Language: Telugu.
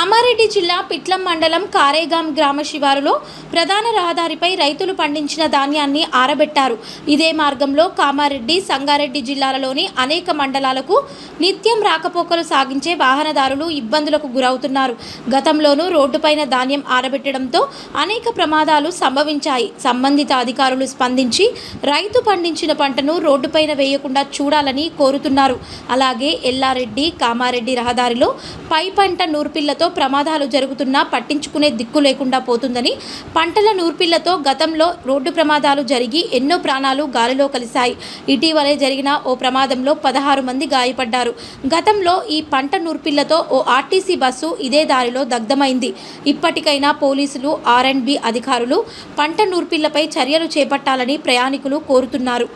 కామారెడ్డి జిల్లా పిట్లం మండలం కారేగాం గ్రామ శివారులో ప్రధాన రహదారిపై రైతులు పండించిన ధాన్యాన్ని ఆరబెట్టారు. ఇదే మార్గంలో కామారెడ్డి, సంగారెడ్డి జిల్లాలలోని అనేక మండలాలకు నిత్యం రాకపోకలు సాగించే వాహనదారులు ఇబ్బందులకు గురవుతున్నారు. గతంలోనూ రోడ్డుపైన ధాన్యం ఆరబెట్టడంతో అనేక ప్రమాదాలు సంభవించాయి. సంబంధిత అధికారులు స్పందించి రైతు పండించిన పంటను రోడ్డుపైన వేయకుండా చూడాలని కోరుతున్నారు. అలాగే ఎల్లారెడ్డి, కామారెడ్డి రహదారిలో పై పంట నూర్పిళ్లతో ప్రమాదాలు జరుగుతున్నా పట్టించుకునే దిక్కు లేకుండా పోతుందని, పంటల నూర్పిళ్లతో గతంలో రోడ్డు ప్రమాదాలు జరిగి ఎన్నో ప్రాణాలు గాలిలో కలిశాయి. ఇటీవలే జరిగిన ఓ ప్రమాదంలో 16 మంది గాయపడ్డారు. గతంలో ఈ పంట నూర్పిళ్లతో ఓ ఆర్టీసీ బస్సు ఇదే దారిలో దగ్ధమైంది. ఇప్పటికైనా పోలీసులు, R&B అధికారులు పంట నూర్పిళ్లపై చర్యలు చేపట్టాలని ప్రయాణికులు కోరుతున్నారు.